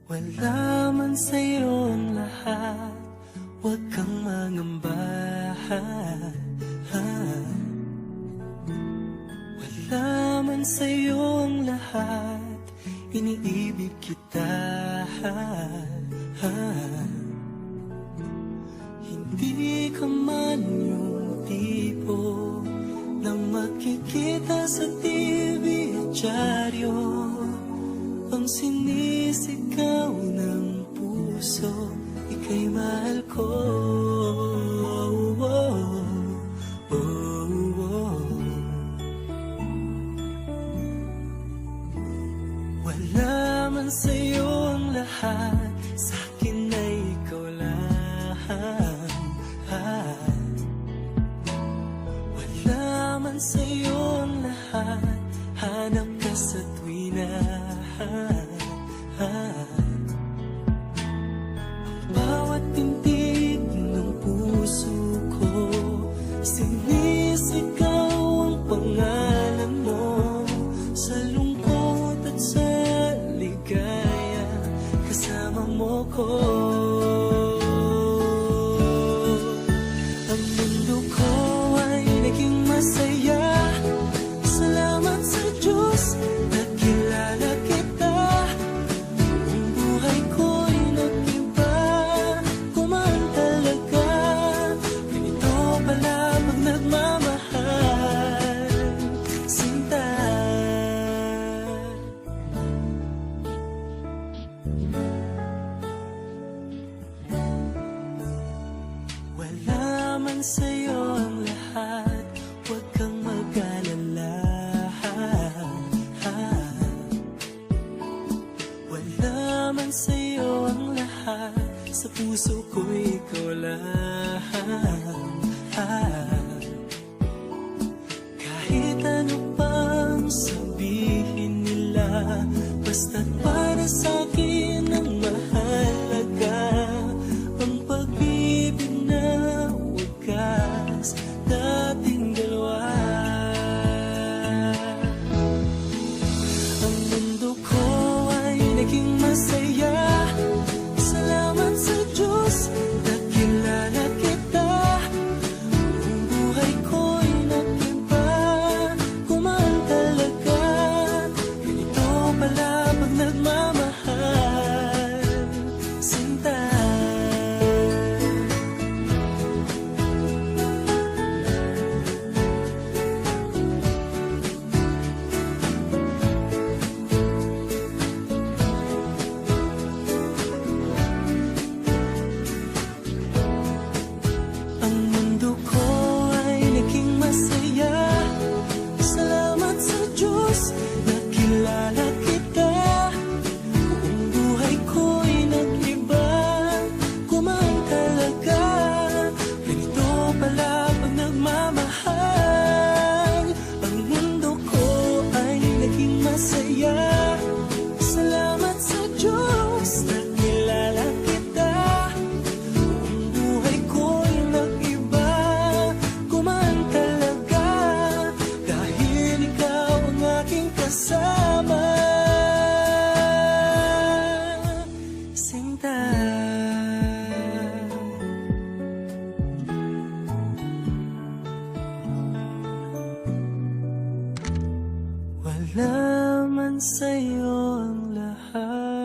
Wala man sa'yo ang lahat, huwag kang mangamba. Wala man sa'yo ang lahat, iniibig kita. Hindi ka man yung tipo na makikita sa TV at dyaryo, ang sinisigaw ng puso, ika'y mahal ko. Wala man sa'yo ang lahat, sa'kin ay ikaw lang. Wala man sa'yo ang lahat, hanap ka sa tuwina. Bawat tintig ng puso ko, sinisigaw ang pangalan mo. Sa lungkot at sa ligaya, kasama mo ko. Ang mundo ko ay naging masaya, salamat sa Diyos, nakilala kita. Ang buhay ko'y nag-iba, kumaan talaga. Ganito pala pag nagmamahal, sinta. Wala man sa'yo ang lahat, huwag kang mag-alala. Wala man sa'yo ang lahat, sa puso ko ikaw lang. Kahit ano pang sabihin nila, basta't para sa'kin ang mahalaga, ang pag-ibig na wagas dating dalawa. Ang mundo ko ay naging masaya, salamat sa Diyos, nakilala kita. Ang buhay ko'y nag-iba, kumaan talaga. Ganito pala pag nagmamahal, sinta. Ang mundo ko ay naging masaya, salamat sa Diyos, nakilala kita. Ang buhay ko'y nag-iba, kumaan talaga. Ganito pala pag nagmamahal. Ang mundo ko ay naging masaya, salamat sa Diyos, nakilala kita. Ang buhay ko'y nag-iba, kumaan talaga. Dahil ikaw ang aking kasama, sinta. Wala man sa'yo ang lahat,